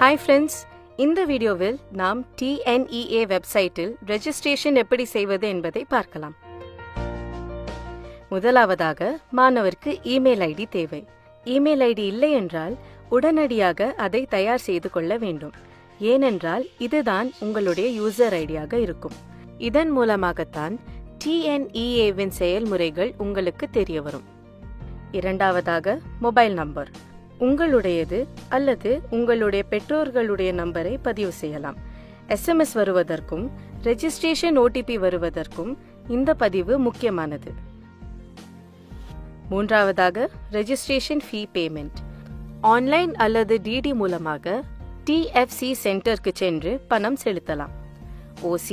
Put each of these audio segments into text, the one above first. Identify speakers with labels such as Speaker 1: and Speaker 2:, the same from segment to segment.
Speaker 1: Hi friends, இந்த வீடியோவில் நாம் TNEA வெப்சைட்டில் ரெஜிஸ்ட்ரேஷன் எப்படி செய்வது என்பதை பார்க்கலாம். முதலாவதாக மாணவருக்கு இமெயில் ஐடி தேவை. இமெயில் ஐடி இல்லை என்றால் உடனடியாக அதை தயார் செய்து கொள்ள வேண்டும். ஏனென்றால் இதுதான் உங்களுடைய யூசர் ஐடியாக இருக்கும். இதன் மூலமாகத்தான் TNEAவின் செயல்முறைகள் உங்களுக்கு தெரிய வரும். இரண்டாவதாக மொபைல் நம்பர். உங்களுடையது அல்லது உங்களுடைய பெற்றோர்களுடைய நம்பரை பதிவு செய்யலாம். SMS வருவதற்கும் ரெஜிஸ்ட்ரேஷன் OTP வருவதற்கும் இந்த பதிவு முக்கியமானது. மூன்றாவதாக ரெஜிஸ்ட்ரேஷன் ஃபீ பேமெண்ட். ஆன்லைன் அல்லது DD மூலமாக TFC சென்டருக்கு சென்று பணம் செலுத்தலாம். OC,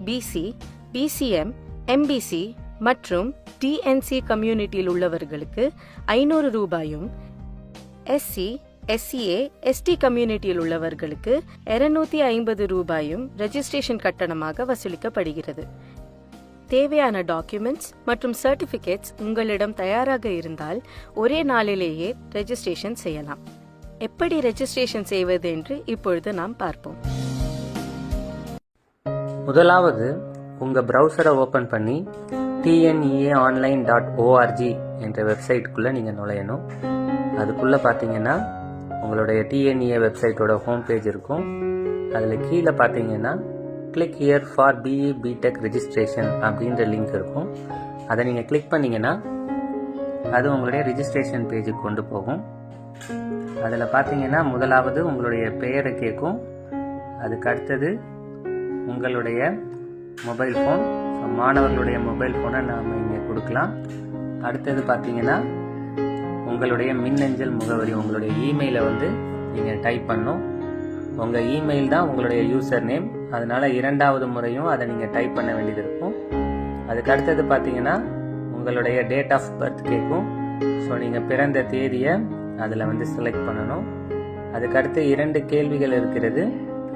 Speaker 1: BC, BCM, MBC மற்றும் TNC கம்யூனிட்டியில் உள்ளவர்களுக்கு 500 ரூபாயும், SC, SCA, ST கம்யூனிட்டியில் உள்ளவர்களுக்கு 250 ரூபாயும் ரெஜிஸ்ட்ரேஷன் கட்டணமாக வசூலிக்கப்படுகிறது. தேவையான டாக்குமெண்ட்ஸ் மற்றும் சர்டிபிகேட்ஸ் உங்களிடம் தயாராக இருந்தால் ஒரே நாளிலேயே ரெஜிஸ்ட்ரேஷன் செய்யலாம். எப்படி ரெஜிஸ்ட்ரேஷன் செய்வது என்று இப்பொழுது நாம் பார்ப்போம்.
Speaker 2: முதலாவது உங்கள் ப்ரௌசரை ஓப்பன் பண்ணி tneaonline.org என்ற வெப்சைட்டுக்குள்ளே நீங்கள் நுழையணும். அதுக்குள்ளே பார்த்தீங்கன்னா உங்களுடைய TNEA வெப்சைட்டோட ஹோம் பேஜ் இருக்கும். அதில் கீழே பார்த்தீங்கன்னா click here for BE BTech registration அப்படின்ற லிங்க் இருக்கும். அதை நீங்கள் கிளிக் பண்ணிங்கன்னா அது உங்களுடைய ரெஜிஸ்ட்ரேஷன் பேஜுக்கு கொண்டு போகும். அதில் பார்த்தீங்கன்னா முதலாவது உங்களுடைய பெயரை கேட்கும். அதுக்கு அடுத்தது உங்களுடைய மொபைல் ஃபோன், மாணவர்களுடைய மொபைல் ஃபோனை நாம் இங்கே கொடுக்கலாம். அடுத்தது பார்த்தீங்கன்னா உங்களுடைய மின்னஞ்சல் முகவரி, உங்களுடைய இமெயிலை நீங்கள் டைப் பண்ணணும். உங்கள் இமெயில் தான் உங்களுடைய யூசர் நேம், அதனால் இரண்டாவது முறையும் அதை நீங்கள் டைப் பண்ண வேண்டியது இருக்கும். அதுக்கு அடுத்தது பார்த்தீங்கன்னா உங்களுடைய டேட் ஆஃப் பர்த் கேட்கும். ஸோ நீங்கள் பிறந்த தேதியை அதில் செலக்ட் பண்ணணும். அதுக்கடுத்து 2 கேள்விகள் இருக்கிறது.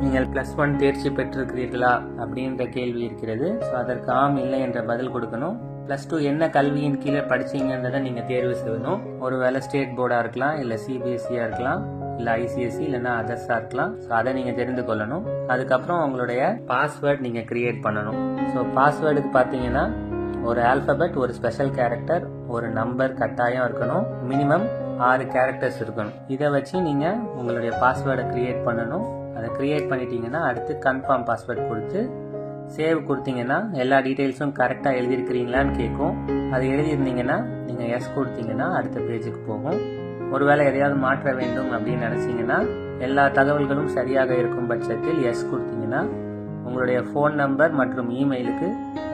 Speaker 2: நீங்கள் +1 தேர்ச்சி பெற்றிருக்கிறீர்களா அப்படின்ற கேள்வி இருக்கிறது. ஸோ அதற்கு ஆம் இல்லை என்ற பதில் கொடுக்கணும். +2 என்ன கல்வியின் கீழே படிச்சீங்கன்றதை நீங்கள் தேர்வு செய்யணும். ஒருவேளை ஸ்டேட் போர்டாக இருக்கலாம், இல்லை CBSE இருக்கலாம், இல்லை ICSE, இல்லைன்னா அதர்ஸாக இருக்கலாம். ஸோ அதை நீங்கள் தெரிந்து கொள்ளணும். அதுக்கப்புறம் உங்களுடைய பாஸ்வேர்ட் நீங்கள் கிரியேட் பண்ணணும். ஸோ பாஸ்வேர்டுக்கு பார்த்தீங்கன்னா ஒரு ஆல்பபெட், ஒரு ஸ்பெஷல் கேரக்டர், ஒரு நம்பர் கட்டாயம் இருக்கணும். மினிமம் 6 கேரக்டர்ஸ் இருக்கணும். இதை வச்சு நீங்கள் உங்களுடைய பாஸ்வேர்டை கிரியேட் பண்ணணும். அதை கிரியேட் பண்ணிட்டீங்கன்னா அடுத்து கன்ஃபார்ம் பாஸ்வேர்ட் கொடுத்து சேவ் கொடுத்தீங்கன்னா எல்லா டீட்டெயில்ஸும் கரெக்டாக எழுதியிருக்கிறீங்களான்னு கேட்கும். அது எழுதியிருந்தீங்கன்னா நீங்கள் எஸ் கொடுத்தீங்கன்னா அடுத்த பேஜுக்கு போகும். ஒருவேளை எதையாவது மாற்ற வேண்டும் அப்படின்னு நினச்சிங்கன்னா எல்லா தகவல்களும் சரியாக இருக்கும் பட்சத்தில் எஸ் கொடுத்தீங்கன்னா உங்களுடைய ஃபோன் நம்பர் மற்றும் இமெயிலுக்கு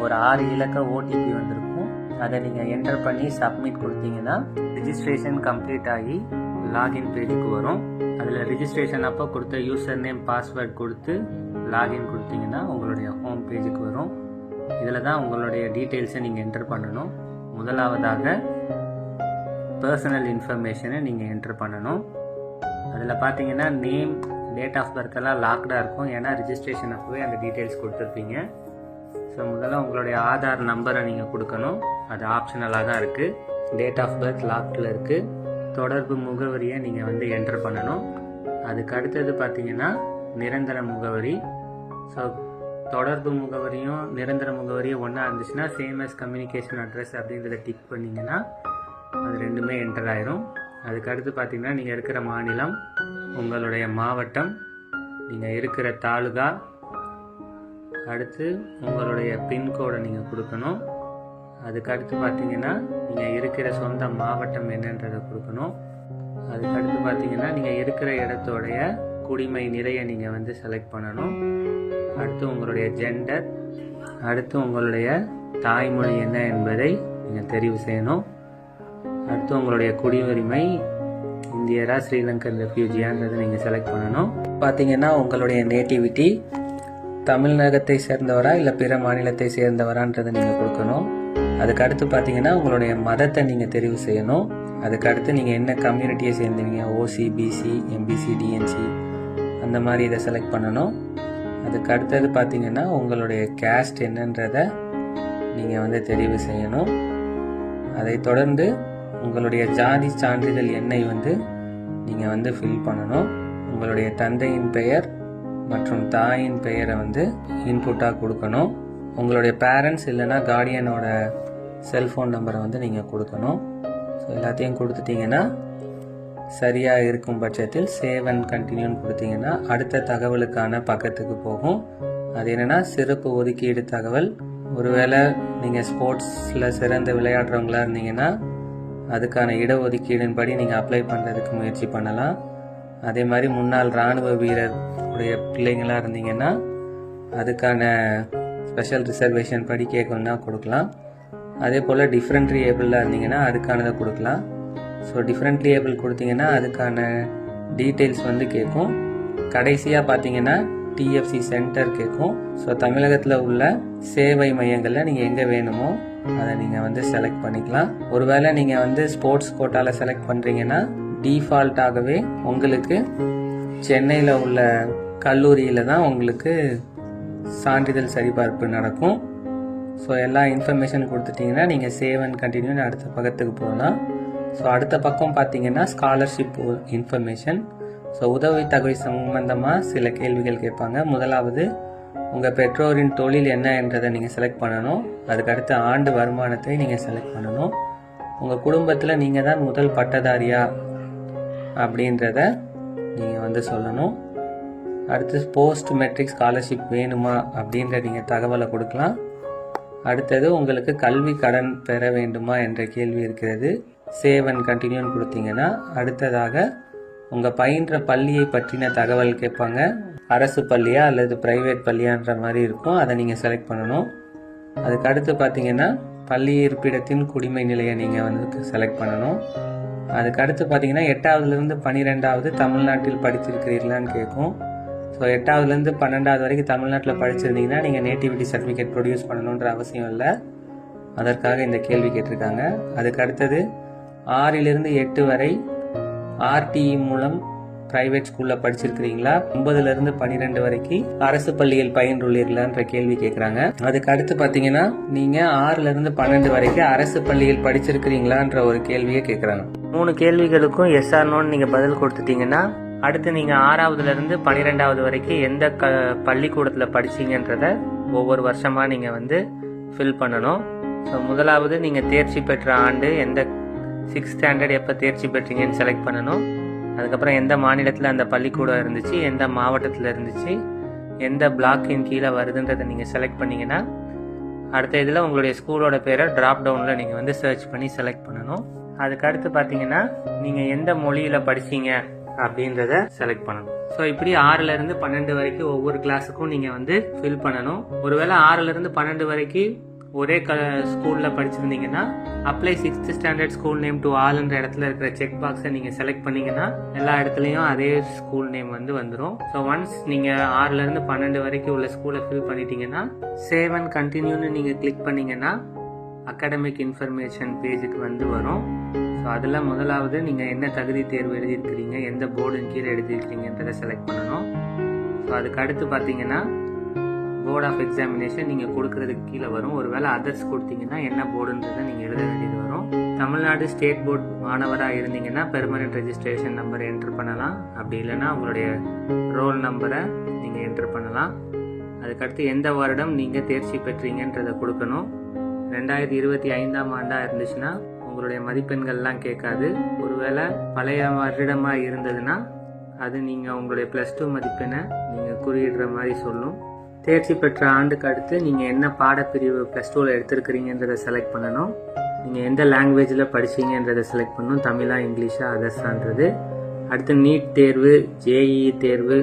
Speaker 2: ஒரு 6 இலக்க OTP வந்திருக்கும். அதை நீங்கள் என்டர் பண்ணி சப்மிட் கொடுத்தீங்கன்னா ரெஜிஸ்ட்ரேஷன் கம்ப்ளீட் ஆகி லாகின் பேஜுக்கு வரும். அதில் ரெஜிஸ்ட்ரேஷன் அப்போ கொடுத்த யூசர் நேம் பாஸ்வேர்ட் கொடுத்து லாகின் கொடுத்தீங்கன்னா உங்களுடைய ஹோம் பேஜுக்கு வரும். இதில் தான் உங்களுடைய டீட்டெயில்ஸை நீங்கள் என்டர் பண்ணணும். முதலாவதாக பர்சனல் இன்ஃபர்மேஷனை நீங்கள் என்டர் பண்ணணும். அதில் பார்த்தீங்கன்னா நேம், டேட் ஆஃப் பர்த் எல்லாம் லாக்டாக இருக்கும். ஏன்னா ரெஜிஸ்ட்ரேஷன் அப்போவே அந்த டீட்டெயில்ஸ் கொடுத்துருப்பீங்க. ஸோ முதல்ல உங்களுடைய ஆதார் நம்பரை நீங்கள் கொடுக்கணும். அது ஆப்ஷனலாக தான் இருக்குது. டேட் ஆஃப் பர்த் லாக்டில் இருக்குது. தொடர்பு முகவரியை நீங்கள் என்டர் பண்ணணும். அதுக்கு அடுத்தது பார்த்தீங்கன்னா நிரந்தர முகவரி. ஸோ தொடர்பு முகவரியும் நிரந்தர முகவரியும் ஒன்றா இருந்துச்சுன்னா சேம் as கம்யூனிகேஷன் அட்ரஸ் அப்படின்றத டிக் பண்ணிங்கன்னா அது ரெண்டுமே என்டர் ஆயிரும். அதுக்கு அடுத்து பார்த்தீங்கன்னா நீங்கள் இருக்கிற மாநிலம், உங்களுடைய மாவட்டம், நீங்கள் இருக்கிற தாலுகா, அடுத்து உங்களுடைய பின்கோடை நீங்கள் கொடுக்கணும். அதுக்கு அடுத்து பார்த்தீங்கன்னா நீங்கள் இருக்கிற சொந்த மாவட்டம் என்னன்றதை கொடுக்கணும். அதுக்கு அடுத்து பார்த்தீங்கன்னா நீங்கள் இருக்கிற இடத்தோடைய குடிமை நிறைய நீங்கள் செலக்ட் பண்ணணும். அடுத்து உங்களுடைய ஜெண்டர், அடுத்து உங்களுடைய தாய்மொழி என்ன என்பதை நீங்கள் தெரிவு செய்யணும். அடுத்து உங்களுடைய குடியுரிமை இந்தியரா, ஸ்ரீலங்கன் ரெஃப்யூஜியான்றதை நீங்கள் செலக்ட் பண்ணணும். பார்த்தீங்கன்னா உங்களுடைய நேட்டிவிட்டி தமிழகத்தை சேர்ந்தவரா இல்லை பிற மாநிலத்தை சேர்ந்தவரான்றதை நீங்கள் கொடுக்கணும். அதுக்கு அடுத்து பார்த்தீங்கன்னா உங்களுடைய மதத்தை நீங்கள் தெரிவு செய்யணும். அதுக்கு அடுத்து நீங்கள் என்ன கம்யூனிட்டியை சேர்ந்தீங்க, OC, BC, MBC, DNC அந்த மாதிரி இதை செலக்ட் பண்ணணும். அதுக்கு அடுத்தது பார்த்தீங்கன்னா உங்களுடைய கேஸ்ட் என்னன்றதை நீங்கள் தெரிவு செய்யணும். அதை தொடர்ந்து உங்களுடைய ஜாதி சான்றிதழ் எண்ணை நீங்கள் ஃபில் பண்ணணும். உங்களுடைய தந்தையின் பெயர் மற்றும் தாயின் பெயரை வந்து இன்புட்டாக கொடுக்கணும். உங்களுடைய பேரண்ட்ஸ் இல்லைன்னா கார்டியனோட செல்ஃபோன் நம்பரை வந்து நீங்கள் கொடுக்கணும். ஸோ எல்லாத்தையும் கொடுத்துட்டிங்கன்னா சரியாக இருக்கும் பட்சத்தில் சேவ் அண்ட் கண்டினியூன்னு கொடுத்தீங்கன்னா அடுத்த தகவலுக்கான பக்கத்துக்கு போகும். அது என்னென்னா சிறப்பு ஒதுக்கீடு தகவல். ஒருவேளை நீங்கள் ஸ்போர்ட்ஸில் சிறந்த விளையாடுறவங்களா இருந்தீங்கன்னா அதுக்கான இடஒதுக்கீடின் படி நீங்கள் அப்ளை பண்ணுறதுக்கு முயற்சி பண்ணலாம். அதே மாதிரி முன்னாள் இராணுவ வீரர் உடைய பிள்ளைங்களாக இருந்தீங்கன்னா அதுக்கான ஸ்பெஷல் ரிசர்வேஷன் படி கேட்கணுன்னா கொடுக்கலாம். அதே போல் டிஃப்ரெண்ட்லி ஏபிளாக இருந்தீங்கன்னா அதுக்கானதை கொடுக்கலாம். ஸோ டிஃப்ரெண்ட்லி ஏபிள் கொடுத்தீங்கன்னா அதுக்கான டீட்டெயில்ஸ் வந்து கேட்கும். கடைசியாக பார்த்தீங்கன்னா டிஎஃப்சி சென்டர் கேட்கும். ஸோ தமிழகத்தில் உள்ள சேவை மையங்களில் நீங்கள் எங்கே வேணுமோ அதை நீங்கள் வந்து செலக்ட் பண்ணிக்கலாம். ஒருவேளை நீங்கள் வந்து ஸ்போர்ட்ஸ் கோட்டாவில் செலக்ட் பண்ணுறீங்கன்னா டிஃபால்ட்டாகவே உங்களுக்கு சென்னையில் உள்ள கல்லூரியில் தான் உங்களுக்கு சான்றிதழ் சரிபார்ப்பு நடக்கும். ஸோ எல்லா இன்ஃபர்மேஷன் கொடுத்துட்டிங்கன்னா நீங்கள் சேவ் அண்ட் கண்டினியூன்னு அடுத்த பக்கத்துக்கு போகலாம். ஸோ அடுத்த பக்கம் பார்த்தீங்கன்னா ஸ்காலர்ஷிப் இன்ஃபர்மேஷன். ஸோ உதவித்தொகை சம்பந்தமாக சில கேள்விகள் கேட்பாங்க. முதலாவது உங்கள் பெற்றோரின் தொழில் என்ன என்றதை நீங்கள் செலக்ட் பண்ணணும். அதுக்கடுத்து ஆண்டு வருமானத்தை நீங்கள் செலக்ட் பண்ணணும். உங்கள் குடும்பத்தில் நீங்கள் தான் முதல் பட்டதாரியா அப்படின்றத நீங்கள் வந்து சொல்லணும். அடுத்து போஸ்ட் மெட்ரிக் ஸ்காலர்ஷிப் வேணுமா அப்படின்ற நீங்கள் தகவலை கொடுக்கலாம். அடுத்தது உங்களுக்கு கல்வி கடன் பெற வேண்டுமா என்ற கேள்வி இருக்கிறது. சேவ் அண்ட் கண்டினியூன்னு கொடுத்தீங்கன்னா அடுத்ததாக உங்கள் பயின்ற பள்ளியை பற்றின தகவல் கேட்பாங்க. அரசு பள்ளியா அல்லது பிரைவேட் பள்ளியான்ற மாதிரி இருக்கும். அதை நீங்கள் செலக்ட் பண்ணணும். அதுக்கு அடுத்து பார்த்தீங்கன்னா பள்ளி இருப்பிடத்தின் குடிமை நிலையை நீங்கள் வந்து செலக்ட் பண்ணணும். அதுக்கு அடுத்து பார்த்தீங்கன்னா 8வதுலேருந்து 12வது தமிழ்நாட்டில் படிச்சிருக்கிறீர்களான்னு கேட்கும். ஸோ 8வதுலேருந்து 12வது வரைக்கும் தமிழ்நாட்டில் படிச்சிருந்தீங்கன்னா நீங்கள் நேட்டிவிட்டி சர்டிஃபிகேட் ப்ரொடியூஸ் பண்ணணுன்ற அவசியம் இல்லை. அதற்காக இந்த கேள்வி கேட்டிருக்காங்க. அதுக்கு அடுத்தது 6லிருந்து 8 வரை ஆர்டிஇ மூலம் பிரைவேட் ஸ்கூலில் படிச்சிருக்கிறீங்களா, 9லிருந்து 12 வரைக்கும் அரசு பள்ளியில் பயின்றுள்ளீர்களான்ற கேள்வி கேட்குறாங்க. அதுக்கு அடுத்து பார்த்தீங்கன்னா நீங்கள் 6லிருந்து 12 வரைக்கும் அரசு பள்ளியில் படிச்சிருக்கிறீங்களான்ற ஒரு கேள்வியை கேட்குறாங்க. 3 கேள்விகளுக்கும் எஸ் ஆர் நோன்னு நீங்கள் பதில் கொடுத்துட்டீங்கன்னா அடுத்து நீங்கள் 6வதுலேருந்து 12வது வரைக்கும் எந்த பள்ளிக்கூடத்தில் படிச்சீங்கன்றத ஒவ்வொரு வருஷமாக நீங்கள் வந்து ஃபில் பண்ணணும். ஸோ முதலாவது நீங்கள் தேர்ச்சி பெற்ற ஆண்டு, எந்த 6th ஸ்டாண்டர்ட் எப்போ தேர்ச்சி பெற்றீங்கன்னு செலக்ட் பண்ணணும். அதுக்கப்புறம் எந்த மாநிலத்தில் அந்த பள்ளிக்கூடம் இருந்துச்சு, எந்த மாவட்டத்தில் இருந்துச்சு, எந்த பிளாக்கின் கீழே வருதுன்றதை நீங்கள் செலக்ட் பண்ணிங்கன்னா அடுத்த இதில் உங்களுடைய ஸ்கூலோட பேரை ட்ராப் டவுனில் நீங்கள் வந்து சர்ச் பண்ணி செலக்ட் பண்ணணும். அதுக்கு அடுத்து பார்த்தீங்கன்னா நீங்கள் எந்த மொழியில் படிச்சீங்க அப்படின்றத செலக்ட் பண்ணணும். ஸோ இப்படி 6லிருந்து 12 வரைக்கும் ஒவ்வொரு கிளாஸுக்கும் நீங்கள் வந்து ஃபில் பண்ணணும். ஒருவேளை 6லிருந்து 12 வரைக்கும் ஒரே ஸ்கூலில் படிச்சிருந்தீங்கன்னா apply 6th standard school name to ஆல்ன்ற இடத்துல இருக்கிற செக் பாக்ஸை நீங்கள் செலக்ட் பண்ணிங்கன்னா எல்லா இடத்துலையும் அதே ஸ்கூல் நேம் வந்து வந்துடும். ஸோ ஒன்ஸ் நீங்கள் 6லிருந்து 12 வரைக்கும் உள்ள ஸ்கூலை ஃபில் பண்ணிட்டீங்கன்னா சேவ் அண்ட் கண்டினியூன்னு நீங்கள் கிளிக் பண்ணிங்கன்னா அகாடமிக் இன்ஃபர்மேஷன் பேஜுக்கு வந்து வரும். ஸோ அதில் முதலாவது நீங்கள் என்ன தகுதி தேர்வு எழுதியிருக்கிறீங்க, எந்த போர்டின் கீழே எழுதியிருக்கிறீங்கன்றதை செலக்ட் பண்ணணும். ஸோ அதுக்கு அடுத்து பார்த்தீங்கன்னா போர்ட் ஆஃப் எக்ஸாமினேஷன் நீங்கள் கொடுக்கறதுக்கு கீழே வரும். ஒருவேளை அதர்ஸ் கொடுத்தீங்கன்னா என்ன போர்டுன்றதை நீங்கள் எழுத வேண்டியது வரும். தமிழ்நாடு ஸ்டேட் போர்ட் மாணவராக இருந்தீங்கன்னா பெர்மனன்ட் ரெஜிஸ்ட்ரேஷன் நம்பரை என்டர் பண்ணலாம். அப்படி இல்லைன்னா உங்களுடைய ரோல் நம்பரை நீங்கள் என்டர் பண்ணலாம். அதுக்கடுத்து எந்த வருடம் நீங்கள் தேர்ச்சி பெற்றீங்கன்றதை கொடுக்கணும். 2025ஆம் ஆண்டாக இருந்துச்சுன்னா உங்களுடைய மதிப்பெண்கள்லாம் கேட்காது. ஒருவேளை பழைய வருடமாக இருந்ததுன்னா அது நீங்கள் உங்களுடைய +2 மதிப்பெண்ணை நீங்கள் குறியிடுற மாதிரி சொல்லும். தேர்ச்சி பெற்ற ஆண்டுக்கு அடுத்து நீங்கள் என்ன பாடப்பிரிவு +2ல் எடுத்திருக்கிறீங்கன்றதை செலக்ட் பண்ணணும். நீங்கள் எந்த லாங்குவேஜில் படிச்சீங்கன்றதை செலக்ட் பண்ணணும், தமிழா இங்கிலீஷா அதர்ஸான்றது. அடுத்து நீட் தேர்வு, ஜேஇஇ தேர்வு,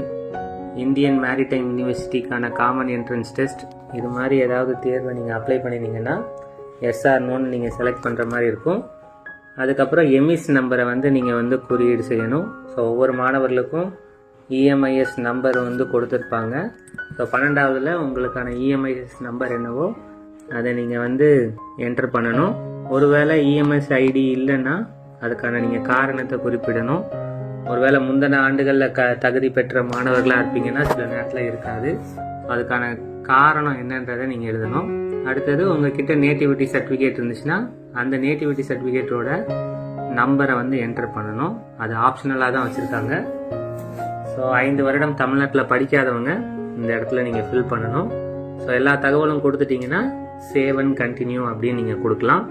Speaker 2: இந்தியன் மேரிடைம் யூனிவர்சிட்டிக்கான காமன் என்ட்ரன்ஸ் டெஸ்ட், இது மாதிரி ஏதாவது தேர்வை நீங்கள் அப்ளை பண்ணினீங்கன்னா எஸ்ஆர் நோன்னு நீங்கள் செலக்ட் பண்ணுற மாதிரி இருக்கும். அதுக்கப்புறம் எம்இஸ் நம்பரை வந்து நீங்கள் வந்து குறியீடு செய்யணும். ஸோ ஒவ்வொரு மாணவர்களுக்கும் இஎம்ஐஎஸ் நம்பர் வந்து கொடுத்துருப்பாங்க. ஸோ 12வதுல உங்களுக்கான இஎம்ஐஎஸ் நம்பர் என்னவோ அதை நீங்கள் வந்து என்டர் பண்ணணும். ஒருவேளை இஎம்எஸ் ஐடி இல்லைன்னா அதுக்கான நீங்கள் காரணத்தை குறிப்பிடணும். ஒருவேளை முந்தின ஆண்டுகளில் தகுதி பெற்ற மாணவர்களாக இருப்பீங்கன்னா சில நேரத்தில் இருக்காது. அதுக்கான காரணம் என்னன்றதை நீங்கள் எழுதணும். அடுத்தது உங்ககிட்ட நேட்டிவிட்டி சர்டிஃபிகேட் இருந்துச்சுன்னா அந்த நேட்டிவிட்டி சர்டிஃபிகேட்டோட நம்பரை வந்து என்டர் பண்ணணும். அது ஆப்ஷனலாக தான் வச்சுருக்காங்க. ஸோ 5 வருடம் தமிழ்நாட்டில் படிக்காதவங்க இந்த இடத்துல நீங்கள் ஃபில் பண்ணணும். ஸோ எல்லா தகவலும் கொடுத்துட்டிங்கன்னா சேவ் அண்ட் கண்டினியூ அப்படின்னு நீங்கள் கொடுக்கலாம்.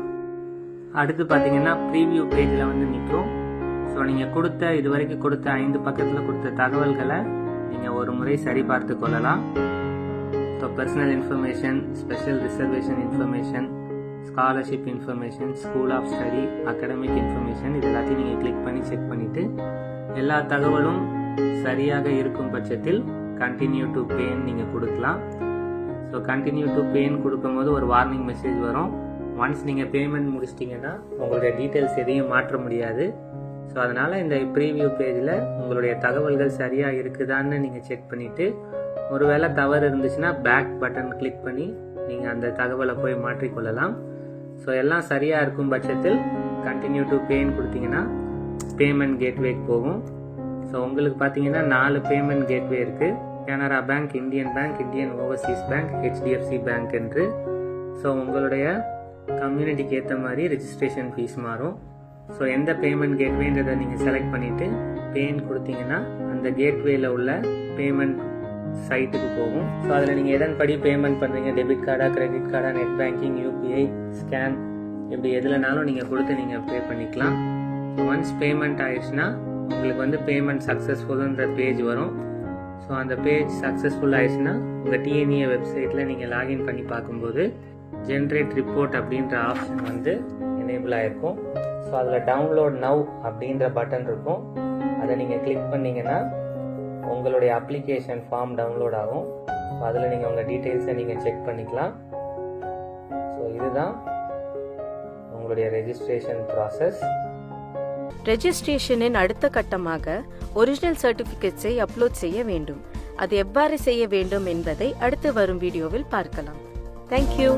Speaker 2: அடுத்து பார்த்தீங்கன்னா ப்ரீவியூ பேஜில் வந்து நிற்கும். ஸோ நீங்கள் இது வரைக்கும் கொடுத்த 5 பக்கத்தில் கொடுத்த தகவல்களை நீங்கள் ஒரு முறை சரி பார்த்து கொள்ளலாம். So personal information, special reservation information, scholarship information, school of study, academic information, இது எல்லாத்தையும் நீங்கள் கிளிக் பண்ணி செக் பண்ணிவிட்டு எல்லா தகவலும் சரியாக இருக்கும் பட்சத்தில் கண்டினியூ டு பேன்னு நீங்கள் கொடுக்கலாம். ஸோ கண்டினியூ டு பேன்னு கொடுக்கும்போது ஒரு வார்னிங் மெசேஜ் வரும். ஒன்ஸ் நீங்கள் பேமெண்ட் முடிச்சிட்டிங்கன்னா உங்களுடைய டீட்டெயில்ஸ் எதையும் மாற்ற முடியாது. ஸோ அதனால் இந்த ப்ரீவியூ பேஜில் உங்களுடைய தகவல்கள் சரியாக இருக்குதான்னு நீங்கள் செக் பண்ணிவிட்டு ஒருவேளை தவறு இருந்துச்சுன்னா பேக் பட்டன் கிளிக் பண்ணி நீங்கள் அந்த தகவலை போய் மாற்றிக்கொள்ளலாம். ஸோ எல்லாம் சரியாக இருக்கும் பட்சத்தில் கண்டினியூ டு பேன்னு கொடுத்தீங்கன்னா பேமெண்ட் கேட்வேக்கு போகும். ஸோ உங்களுக்கு பார்த்தீங்கன்னா 4 பேமெண்ட் கேட்வே இருக்குது. Canara bank, Indian bank, Indian Overseas bank, HDFC bank என்று. ஸோ உங்களுடைய கம்யூனிட்டிக்கு ஏற்ற மாதிரி ரெஜிஸ்ட்ரேஷன் ஃபீஸ் மாறும். ஸோ எந்த பேமெண்ட் கேட்வேன்றதை நீங்கள் செலக்ட் பண்ணிவிட்டு பேன்னு கொடுத்தீங்கன்னா அந்த கேட்வேயில் உள்ள பேமெண்ட் சைட்டுக்கு போகும். ஸோ அதில் நீங்கள் எதன்படி பேமெண்ட் பண்ணுறீங்க, டெபிட் கார்டா, கிரெடிட் கார்டா, நெட் பேங்கிங், UPI, ஸ்கேன், இப்படி எதுலனாலும் நீங்கள் கொடுத்து நீங்கள் பே பண்ணிக்கலாம். ஒன்ஸ் பேமெண்ட் ஆயிடுச்சுன்னா உங்களுக்கு வந்து பேமெண்ட் சக்ஸஸ்ஃபுல்ன்ற பேஜ் வரும். ஸோ அந்த பேஜ் சக்ஸஸ்ஃபுல் ஆயிடுச்சுன்னா உங்கள் TNEA வெப்சைட்டில் நீங்கள் லாகின் பண்ணி பார்க்கும்போது ஜென்ரேட் ரிப்போர்ட் அப்படின்ற ஆப்ஷன் வந்து எனேபிள் ஆகிருக்கும். ஸோ அதில் டவுன்லோட் நவ் அப்படின்ற பட்டன் இருக்கும். அதை நீங்கள் கிளிக் பண்ணிங்கன்னா உங்களுடைய அப்ளிகேஷன் ஃபார்ம் டவுன்லோட் ஆகும். ஸோ அதில் நீங்கள் உங்கள் டீட்டெயில்ஸை நீங்கள் செக் பண்ணிக்கலாம். ஸோ இதுதான் உங்களுடைய ரெஜிஸ்ட்ரேஷன் ப்ராசஸ்.
Speaker 1: ரெஜிஸ்ட்ரேஷனின் அடுத்த கட்டமாக ஒரிஜினல் சர்டிபிகேட்ஸை அப்லோட் செய்ய வேண்டும். அது எவ்வாறு செய்ய வேண்டும் என்பதை அடுத்து வரும் வீடியோவில் பார்க்கலாம். தேங்க்யூ.